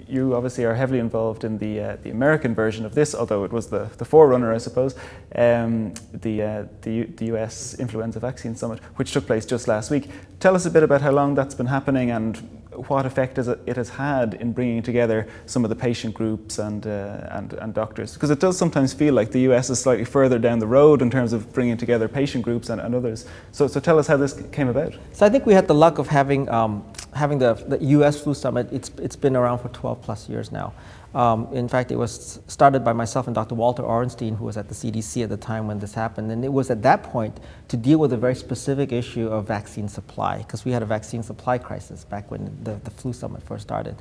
You obviously are heavily involved in the American version of this, although it was the forerunner, I suppose, the US Influenza Vaccine Summit, which took place just last week. Tell us a bit about how long that's been happening and what effect it has had in bringing together some of the patient groups and doctors. Because it does sometimes feel like the US is slightly further down the road in terms of bringing together patient groups and others. So tell us how this came about. So I think we had the luck of having the US Flu Summit. It's been around for 12 plus years now. In fact, it was started by myself and Dr. Walter Orenstein, who was at the CDC at the time when this happened. And it was at that point to deal with a very specific issue of vaccine supply, because we had a vaccine supply crisis back when the flu summit first started.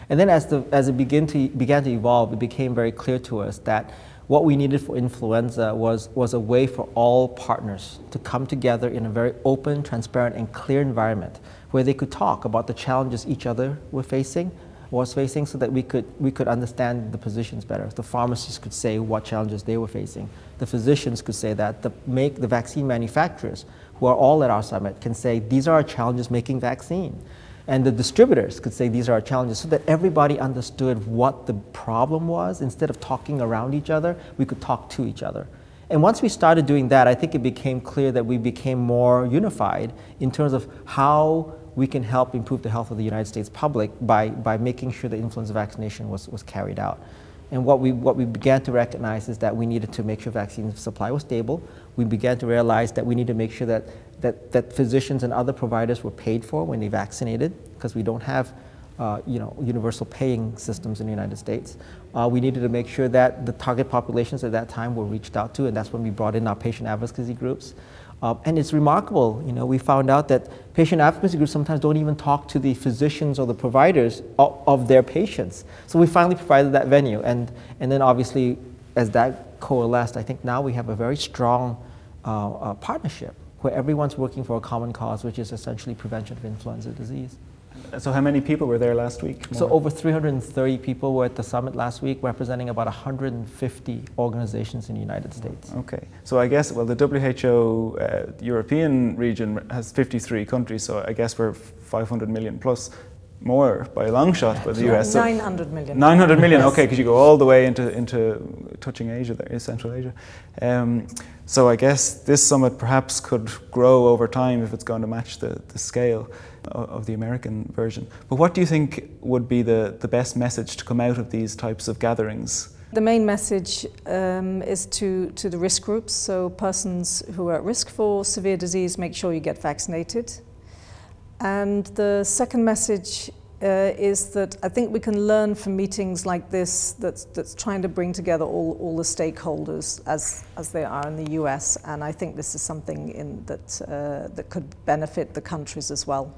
And then as it began to evolve, it became very clear to us that what we needed for influenza was a way for all partners to come together in a very open, transparent, and clear environment where they could talk about the challenges each other was facing, so that we could understand the positions better. The pharmacists could say what challenges they were facing. The physicians could say that. The vaccine manufacturers, who are all at our summit, can say these are our challenges making vaccine. And the distributors could say these are our challenges, so that everybody understood what the problem was. Instead of talking around each other, we could talk to each other. And once we started doing that, I think it became clear that we became more unified in terms of how we can help improve the health of the United States public by making sure that influenza vaccination was carried out. And what we began to recognize is that we needed to make sure vaccine supply was stable. We began to realize that we need to make sure that physicians and other providers were paid for when they vaccinated, because we don't have universal paying systems in the United States. We needed to make sure that the target populations at that time were reached out to, and that's when we brought in our patient advocacy groups. And it's remarkable, we found out that patient advocacy groups sometimes don't even talk to the physicians or the providers of their patients. So we finally provided that venue, and then obviously as that coalesced, I think now we have a very strong partnership where everyone's working for a common cause, which is essentially prevention of influenza disease. So how many people were there last week? So over 330 people were at the summit last week, representing about 150 organizations in the United States. Okay, so I guess, well, the WHO European region has 53 countries, so I guess we're 500 million plus, more by a long shot by the US. 900 million. 900 million, okay, because you go all the way into touching Asia there, Central Asia. So I guess this summit perhaps could grow over time if it's going to match the scale of the American version. But what do you think would be the best message to come out of these types of gatherings? The main message is to the risk groups, so persons who are at risk for severe disease, make sure you get vaccinated. And the second message is that I think we can learn from meetings like this that's trying to bring together all the stakeholders as they are in the US, and I think this is something that could benefit the countries as well.